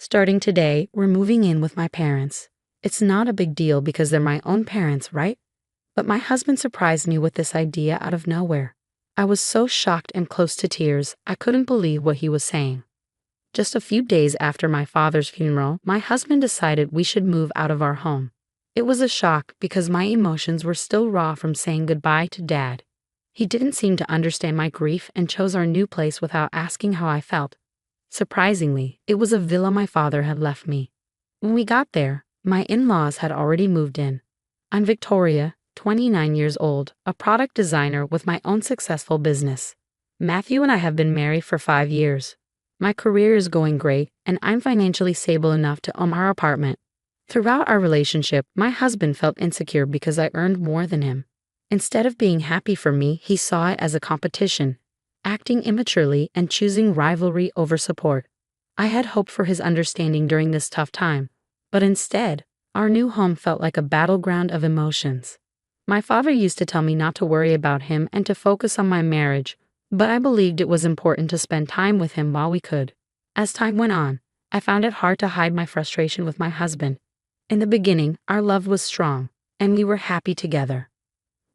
Starting today, we're moving in with my parents. It's not a big deal because they're my own parents, right? But my husband surprised me with this idea out of nowhere. I was so shocked and close to tears, I couldn't believe what he was saying. Just a few days after my father's funeral, my husband decided we should move out of our home. It was a shock because my emotions were still raw from saying goodbye to Dad. He didn't seem to understand my grief and chose our new place without asking how I felt. Surprisingly, it was a villa my father had left me. When we got there, my in-laws had already moved in. I'm Victoria, 29 years old, a product designer with my own successful business. Matthew and I have been married for 5 years. My career is going great, and I'm financially stable enough to own our apartment. Throughout our relationship, my husband felt insecure because I earned more than him. Instead of being happy for me, he saw it as a competition, acting immaturely and choosing rivalry over support. I had hoped for his understanding during this tough time, but instead, our new home felt like a battleground of emotions. My father used to tell me not to worry about him and to focus on my marriage, but I believed it was important to spend time with him while we could. As time went on, I found it hard to hide my frustration with my husband. In the beginning, our love was strong, and we were happy together.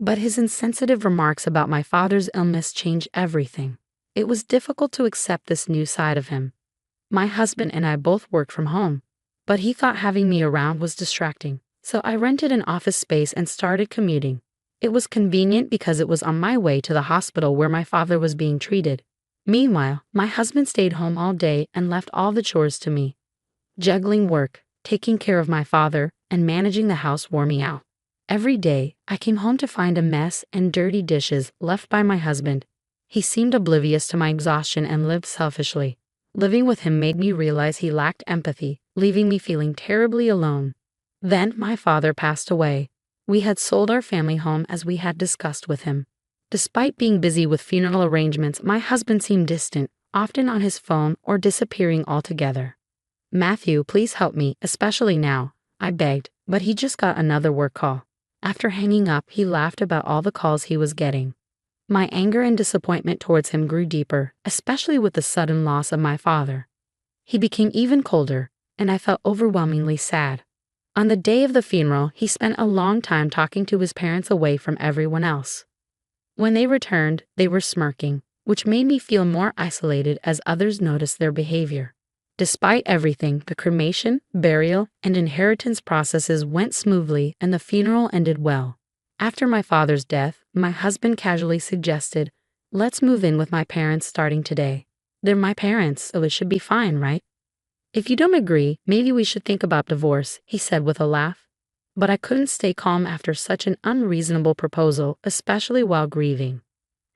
But his insensitive remarks about my father's illness changed everything. It was difficult to accept this new side of him. My husband and I both worked from home, but he thought having me around was distracting, so I rented an office space and started commuting. It was convenient because it was on my way to the hospital where my father was being treated. Meanwhile, my husband stayed home all day and left all the chores to me. Juggling work, taking care of my father, and managing the house wore me out. Every day, I came home to find a mess and dirty dishes left by my husband. He seemed oblivious to my exhaustion and lived selfishly. Living with him made me realize he lacked empathy, leaving me feeling terribly alone. Then my father passed away. We had sold our family home as we had discussed with him. Despite being busy with funeral arrangements, my husband seemed distant, often on his phone or disappearing altogether. "Matthew, please help me, especially now," I begged, but he just got another work call. After hanging up, he laughed about all the calls he was getting. My anger and disappointment towards him grew deeper, especially with the sudden loss of my father. He became even colder, and I felt overwhelmingly sad. On the day of the funeral, he spent a long time talking to his parents away from everyone else. When they returned, they were smirking, which made me feel more isolated as others noticed their behavior. Despite everything, the cremation, burial, and inheritance processes went smoothly and the funeral ended well. After my father's death, my husband casually suggested, "Let's move in with my parents starting today. They're my parents, so it should be fine, right? If you don't agree, maybe we should think about divorce," he said with a laugh. But I couldn't stay calm after such an unreasonable proposal, especially while grieving.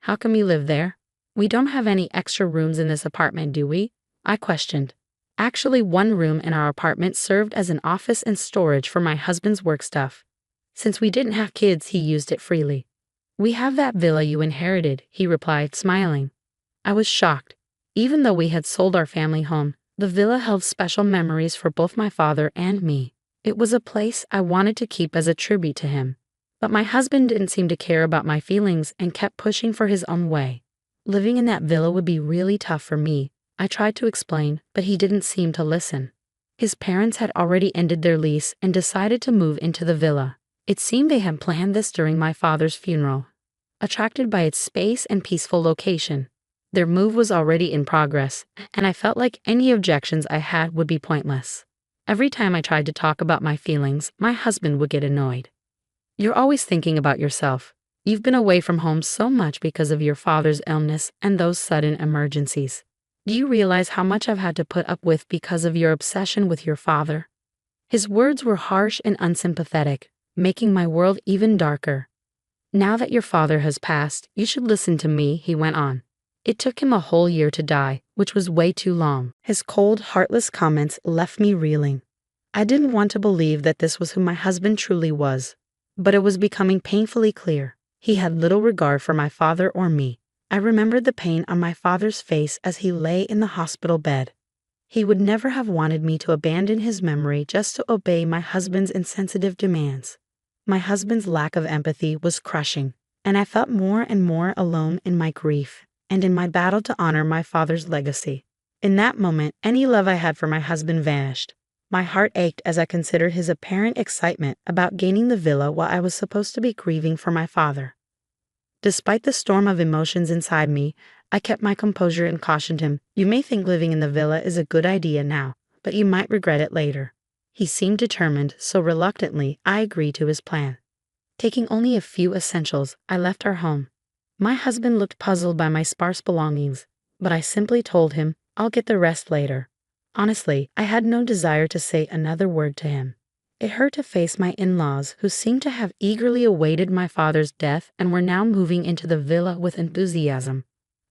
"How can we live there? We don't have any extra rooms in this apartment, do we?" I questioned. Actually, one room in our apartment served as an office and storage for my husband's work stuff. Since we didn't have kids, he used it freely. "We have that villa you inherited," he replied, smiling. I was shocked. Even though we had sold our family home, the villa held special memories for both my father and me. It was a place I wanted to keep as a tribute to him. But my husband didn't seem to care about my feelings and kept pushing for his own way. Living in that villa would be really tough for me. I tried to explain, but he didn't seem to listen. His parents had already ended their lease and decided to move into the villa. It seemed they had planned this during my father's funeral. Attracted by its space and peaceful location, their move was already in progress, and I felt like any objections I had would be pointless. Every time I tried to talk about my feelings, my husband would get annoyed. "You're always thinking about yourself. You've been away from home so much because of your father's illness and those sudden emergencies. Do you realize how much I've had to put up with because of your obsession with your father?" His words were harsh and unsympathetic, making my world even darker. "Now that your father has passed, you should listen to me," he went on. "It took him a whole year to die, which was way too long." His cold, heartless comments left me reeling. I didn't want to believe that this was who my husband truly was, but it was becoming painfully clear. He had little regard for my father or me. I remembered the pain on my father's face as he lay in the hospital bed. He would never have wanted me to abandon his memory just to obey my husband's insensitive demands. My husband's lack of empathy was crushing, and I felt more and more alone in my grief and in my battle to honor my father's legacy. In that moment, any love I had for my husband vanished. My heart ached as I considered his apparent excitement about gaining the villa while I was supposed to be grieving for my father. Despite the storm of emotions inside me, I kept my composure and cautioned him, "You may think living in the villa is a good idea now, but you might regret it later." He seemed determined, so reluctantly I agreed to his plan. Taking only a few essentials, I left our home. My husband looked puzzled by my sparse belongings, but I simply told him, "I'll get the rest later." Honestly, I had no desire to say another word to him. It hurt to face my in-laws, who seemed to have eagerly awaited my father's death and were now moving into the villa with enthusiasm.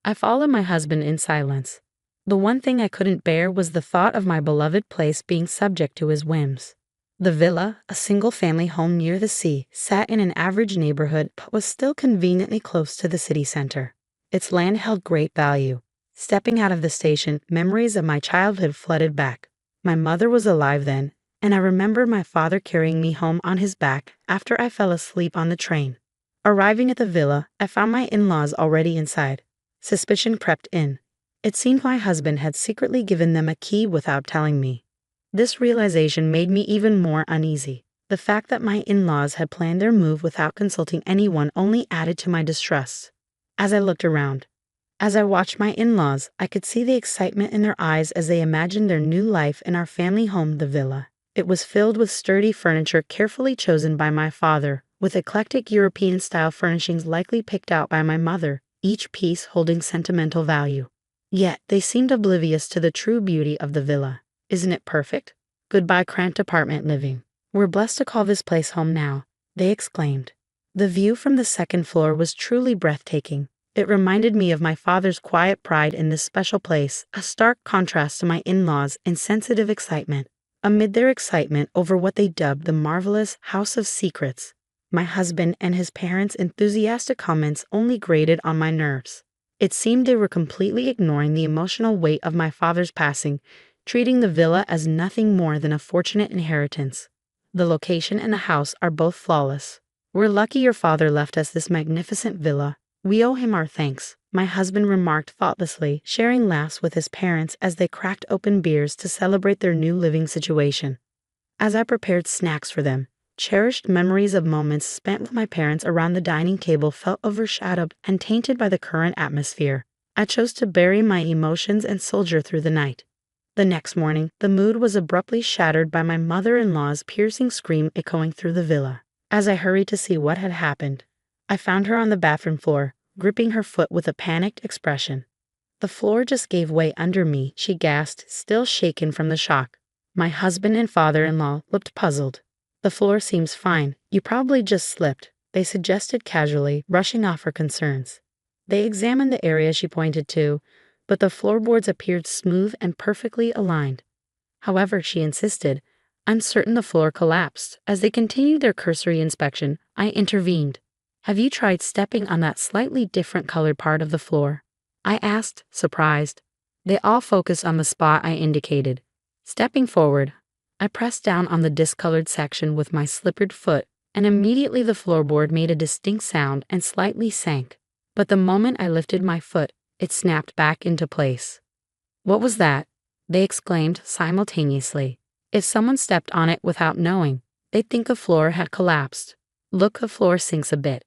I followed my husband in silence. The one thing I couldn't bear was the thought of my beloved place being subject to his whims. The villa, a single-family home near the sea, sat in an average neighborhood but was still conveniently close to the city center. Its land held great value. Stepping out of the station, memories of my childhood flooded back. My mother was alive then, and I remembered my father carrying me home on his back after I fell asleep on the train. Arriving at the villa, I found my in-laws already inside. Suspicion crept in. It seemed my husband had secretly given them a key without telling me. This realization made me even more uneasy. The fact that my in-laws had planned their move without consulting anyone only added to my distrust. As I looked around, as I watched my in-laws, I could see the excitement in their eyes as they imagined their new life in our family home, the villa. It was filled with sturdy furniture carefully chosen by my father, with eclectic European-style furnishings likely picked out by my mother, each piece holding sentimental value. Yet, they seemed oblivious to the true beauty of the villa. "Isn't it perfect? Goodbye cramped apartment living. We're blessed to call this place home now," they exclaimed. The view from the second floor was truly breathtaking. It reminded me of my father's quiet pride in this special place, a stark contrast to my in-laws' insensitive excitement. Amid their excitement over what they dubbed the marvelous House of Secrets, my husband and his parents' enthusiastic comments only grated on my nerves. It seemed they were completely ignoring the emotional weight of my father's passing, treating the villa as nothing more than a fortunate inheritance. The location and the house are both flawless. "We're lucky your father left us this magnificent villa. We owe him our thanks," my husband remarked thoughtlessly, sharing laughs with his parents as they cracked open beers to celebrate their new living situation. As I prepared snacks for them, cherished memories of moments spent with my parents around the dining table felt overshadowed and tainted by the current atmosphere. I chose to bury my emotions and soldier through the night. The next morning, the mood was abruptly shattered by my mother-in-law's piercing scream echoing through the villa. As I hurried to see what had happened, I found her on the bathroom floor, gripping her foot with a panicked expression. "The floor just gave way under me," she gasped, still shaken from the shock. My husband and father-in-law looked puzzled. "The floor seems fine. You probably just slipped," they suggested casually, brushing off her concerns. They examined the area she pointed to, but the floorboards appeared smooth and perfectly aligned. However, she insisted, "I'm certain the floor collapsed." As they continued their cursory inspection, I intervened. "Have you tried stepping on that slightly different colored part of the floor?" I asked, surprised. They all focused on the spot I indicated. Stepping forward, I pressed down on the discolored section with my slippered foot, and immediately the floorboard made a distinct sound and slightly sank. But the moment I lifted my foot, it snapped back into place. "What was that?" they exclaimed simultaneously. If someone stepped on it without knowing, they'd think the floor had collapsed. "Look, the floor sinks a bit.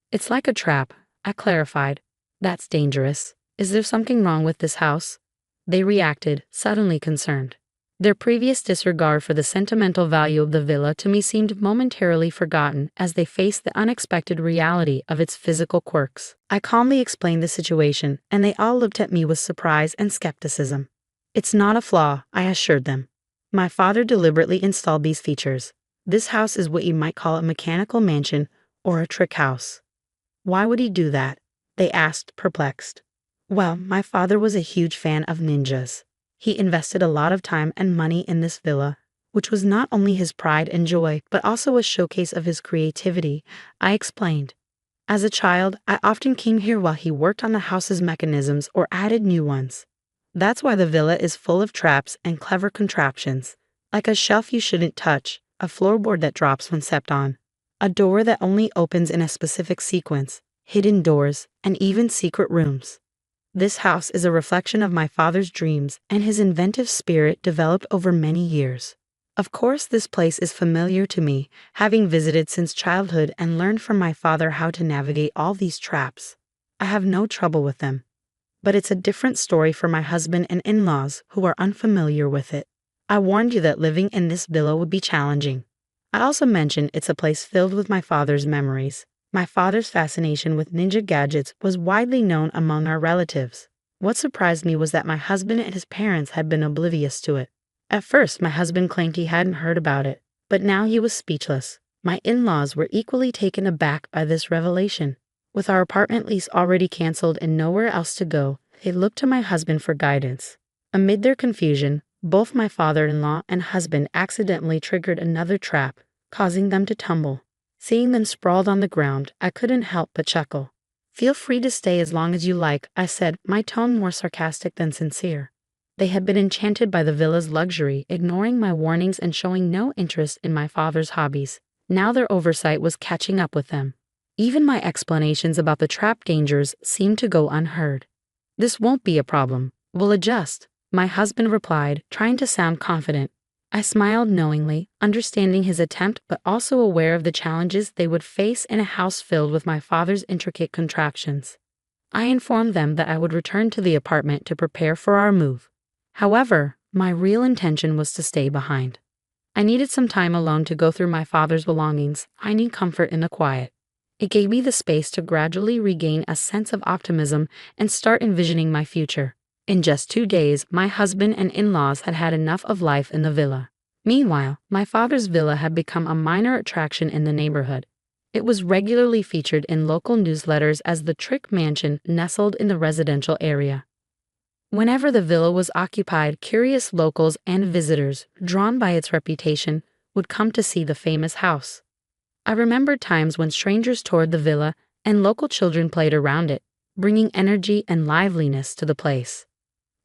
It's like a trap," I clarified. "That's dangerous. Is there something wrong with this house?" They reacted, suddenly concerned. Their previous disregard for the sentimental value of the villa to me seemed momentarily forgotten as they faced the unexpected reality of its physical quirks. I calmly explained the situation, and they all looked at me with surprise and skepticism. "It's not a flaw," I assured them. "My father deliberately installed these features. This house is what you might call a mechanical mansion or a trick house." "Why would he do that?" they asked, perplexed. "Well, my father was a huge fan of ninjas. He invested a lot of time and money in this villa, which was not only his pride and joy, but also a showcase of his creativity," I explained. "As a child, I often came here while he worked on the house's mechanisms or added new ones. That's why the villa is full of traps and clever contraptions, like a shelf you shouldn't touch, a floorboard that drops when stepped on, a door that only opens in a specific sequence, hidden doors, and even secret rooms." This house is a reflection of my father's dreams and his inventive spirit developed over many years. Of course, this place is familiar to me, having visited since childhood and learned from my father how to navigate all these traps. I have no trouble with them. But it's a different story for my husband and in-laws who are unfamiliar with it. I warned you that living in this villa would be challenging. I also mentioned it's a place filled with my father's memories. My father's fascination with ninja gadgets was widely known among our relatives. What surprised me was that my husband and his parents had been oblivious to it. At first, my husband claimed he hadn't heard about it, but now he was speechless. My in-laws were equally taken aback by this revelation. With our apartment lease already canceled and nowhere else to go, they looked to my husband for guidance. Amid their confusion, both my father-in-law and husband accidentally triggered another trap, causing them to tumble. Seeing them sprawled on the ground, I couldn't help but chuckle. "Feel free to stay as long as you like," I said, my tone more sarcastic than sincere. They had been enchanted by the villa's luxury, ignoring my warnings and showing no interest in my father's hobbies. Now their oversight was catching up with them. Even my explanations about the trap dangers seemed to go unheard. "This won't be a problem. We'll adjust," my husband replied, trying to sound confident. I smiled knowingly, understanding his attempt but also aware of the challenges they would face in a house filled with my father's intricate contraptions. I informed them that I would return to the apartment to prepare for our move. However, my real intention was to stay behind. I needed some time alone to go through my father's belongings, finding comfort in the quiet. It gave me the space to gradually regain a sense of optimism and start envisioning my future. In just 2 days, my husband and in-laws had had enough of life in the villa. Meanwhile, my father's villa had become a minor attraction in the neighborhood. It was regularly featured in local newsletters as the trick mansion nestled in the residential area. Whenever the villa was occupied, curious locals and visitors, drawn by its reputation, would come to see the famous house. I remembered times when strangers toured the villa and local children played around it, bringing energy and liveliness to the place.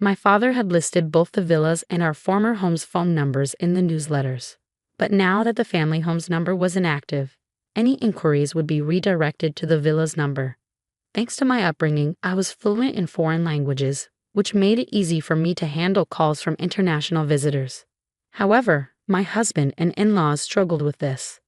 My father had listed both the villa's and our former home's phone numbers in the newsletters. But now that the family home's number was inactive, any inquiries would be redirected to the villa's number. Thanks to my upbringing, I was fluent in foreign languages, which made it easy for me to handle calls from international visitors. However, my husband and in-laws struggled with this.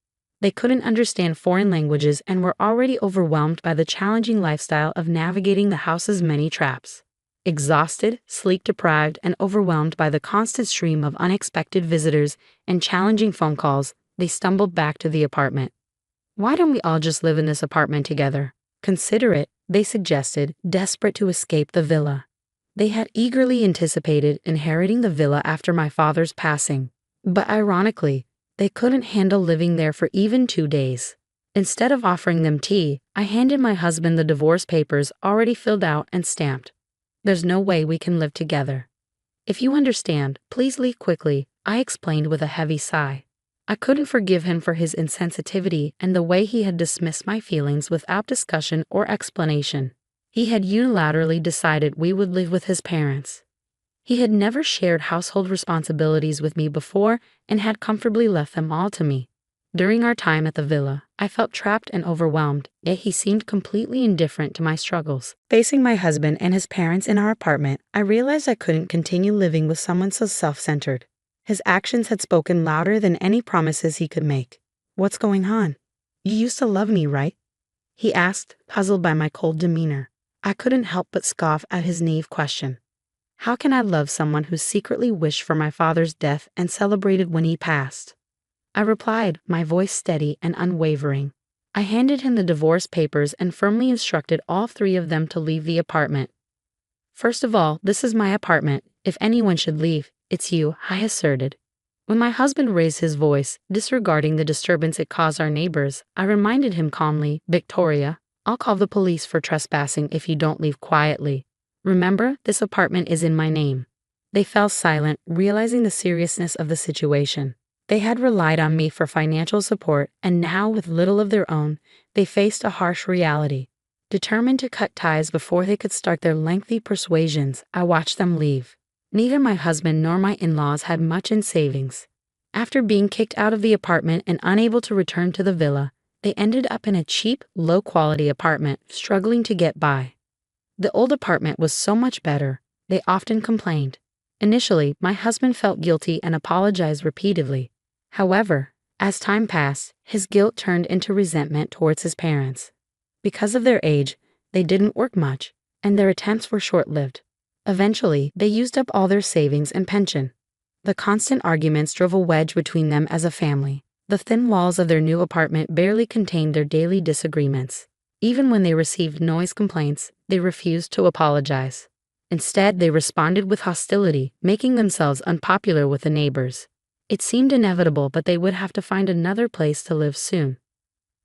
They couldn't understand foreign languages and were already overwhelmed by the challenging lifestyle of navigating the house's many traps. Exhausted, sleep-deprived, and overwhelmed by the constant stream of unexpected visitors and challenging phone calls, they stumbled back to the apartment. "Why don't we all just live in this apartment together? Consider it," they suggested, desperate to escape the villa. They had eagerly anticipated inheriting the villa after my father's passing, but ironically, they couldn't handle living there for even 2 days. Instead of offering them tea, I handed my husband the divorce papers already filled out and stamped. "There's no way we can live together. If you understand, please leave quickly," I explained with a heavy sigh. I couldn't forgive him for his insensitivity and the way he had dismissed my feelings without discussion or explanation. He had unilaterally decided we would live with his parents. He had never shared household responsibilities with me before and had comfortably left them all to me. During our time at the villa, I felt trapped and overwhelmed, yet he seemed completely indifferent to my struggles. Facing my husband and his parents in our apartment, I realized I couldn't continue living with someone so self-centered. His actions had spoken louder than any promises he could make. "What's going on? You used to love me, right?" he asked, puzzled by my cold demeanor. I couldn't help but scoff at his naive question. How can I love someone who secretly wished for my father's death and celebrated when he passed? I replied, my voice steady and unwavering. I handed him the divorce papers and firmly instructed all 3 of them to leave the apartment. "First of all, this is my apartment. If anyone should leave, it's you," I asserted. When my husband raised his voice, disregarding the disturbance it caused our neighbors, I reminded him calmly, "Victoria, I'll call the police for trespassing if you don't leave quietly. Remember, this apartment is in my name." They fell silent, realizing the seriousness of the situation. They had relied on me for financial support, and now, with little of their own, they faced a harsh reality. Determined to cut ties before they could start their lengthy persuasions, I watched them leave. Neither my husband nor my in-laws had much in savings. After being kicked out of the apartment and unable to return to the villa, they ended up in a cheap, low-quality apartment, struggling to get by. The old apartment was so much better, they often complained. Initially, my husband felt guilty and apologized repeatedly. However, as time passed, his guilt turned into resentment towards his parents. Because of their age, they didn't work much, and their attempts were short-lived. Eventually, they used up all their savings and pension. The constant arguments drove a wedge between them as a family. The thin walls of their new apartment barely contained their daily disagreements. Even when they received noise complaints, they refused to apologize. Instead, they responded with hostility, making themselves unpopular with the neighbors. It seemed inevitable, but they would have to find another place to live soon.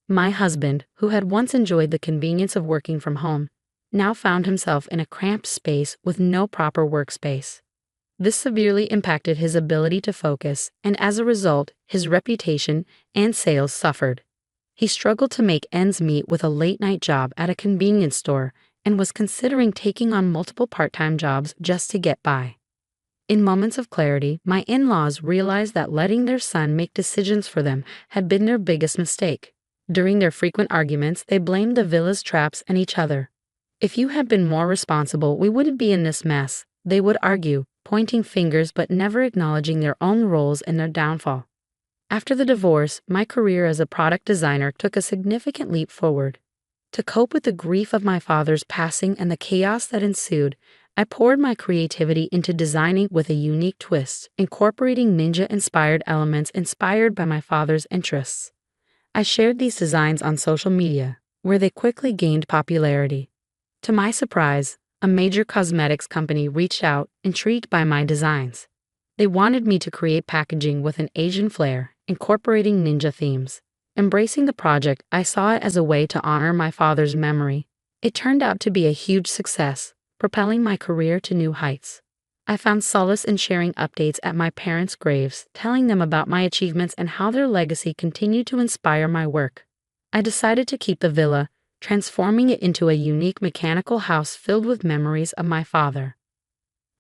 My husband, who had once enjoyed the convenience of working from home, now found himself in a cramped space with no proper workspace. This severely impacted his ability to focus, and as a result, his reputation and sales suffered. He struggled to make ends meet with a late-night job at a convenience store and was considering taking on multiple part-time jobs just to get by. In moments of clarity, my in-laws realized that letting their son make decisions for them had been their biggest mistake. During their frequent arguments, they blamed the villa's traps and each other. "If you had been more responsible, we wouldn't be in this mess," they would argue, pointing fingers but never acknowledging their own roles in their downfall. After the divorce, my career as a product designer took a significant leap forward. To cope with the grief of my father's passing and the chaos that ensued, I poured my creativity into designing with a unique twist, incorporating ninja-inspired elements inspired by my father's interests. I shared these designs on social media, where they quickly gained popularity. To my surprise, a major cosmetics company reached out, intrigued by my designs. They wanted me to create packaging with an Asian flair, incorporating ninja themes. Embracing the project, I saw it as a way to honor my father's memory. It turned out to be a huge success, propelling my career to new heights. I found solace in sharing updates at my parents' graves, telling them about my achievements and how their legacy continued to inspire my work. I decided to keep the villa, transforming it into a unique mechanical house filled with memories of my father.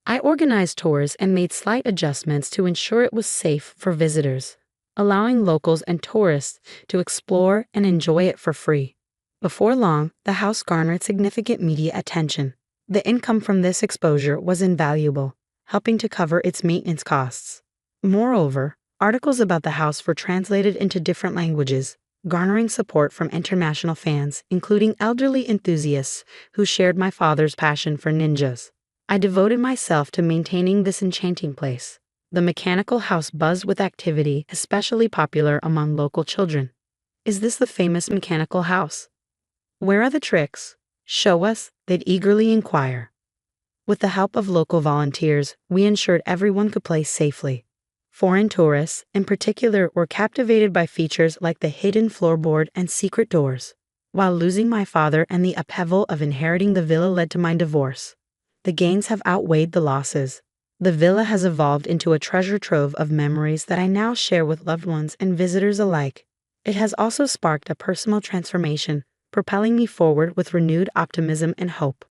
I organized tours and made slight adjustments to ensure it was safe for visitors, allowing locals and tourists to explore and enjoy it for free. Before long, the house garnered significant media attention. The income from this exposure was invaluable, helping to cover its maintenance costs. Moreover, articles about the house were translated into different languages, garnering support from international fans, including elderly enthusiasts who shared my father's passion for ninjas. I devoted myself to maintaining this enchanting place. The mechanical house buzzed with activity, especially popular among local children. "Is this the famous mechanical house? Where are the tricks? Show us," they'd eagerly inquire. With the help of local volunteers, we ensured everyone could play safely. Foreign tourists, in particular, were captivated by features like the hidden floorboard and secret doors. While losing my father and the upheaval of inheriting the villa led to my divorce, the gains have outweighed the losses. The villa has evolved into a treasure trove of memories that I now share with loved ones and visitors alike. It has also sparked a personal transformation, propelling me forward with renewed optimism and hope.